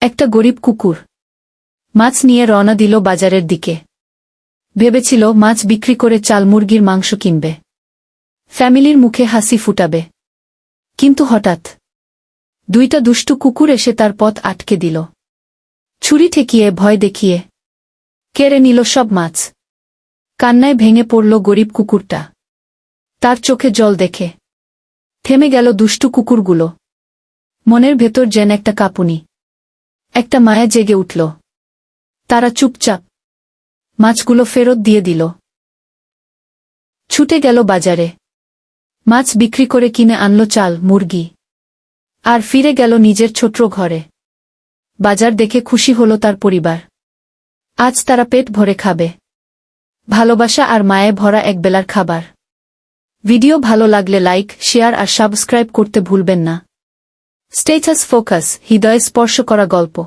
একটা গরিব কুকুর মাছ নিয়ে রওনা দিল বাজারের দিকে। ভেবেছিল মাছ বিক্রি করে চাল মুরগির মাংস কিনবে, ফ্যামিলির মুখে হাসি ফুটাবে। কিন্তু হঠাৎ দুইটা দুষ্টু কুকুর এসে তার পথ আটকে দিল। ছুরি ঠেকিয়ে, ভয় দেখিয়ে কেড়ে নিল সব মাছ। কান্নায় ভেঙে পড়ল গরিব কুকুরটা। তার চোখে জল দেখে থেমে গেল দুষ্টু কুকুরগুলো। মনের ভেতর যেন একটা কাঁপুনি, একটা মায়া জেগে উঠল। তারা চুপচাপ মাছগুলো ফেরত দিয়ে দিল। ছুটে গেল বাজারে, মাছ বিক্রি করে কিনে আনল চাল মুরগি, আর ফিরে গেল নিজের ছোট্ট ঘরে। বাজার দেখে খুশি হল তার পরিবার। আজ তারা পেট ভরে খাবে, ভালোবাসা আর মায়ে ভরা একবেলার খাবার। ভিডিও ভালো লাগলে লাইক, শেয়ার আর সাবস্ক্রাইব করতে ভুলবেন না। স্টেটাস ফোকাস, হৃদয়ে স্পর্শ করা গল্প।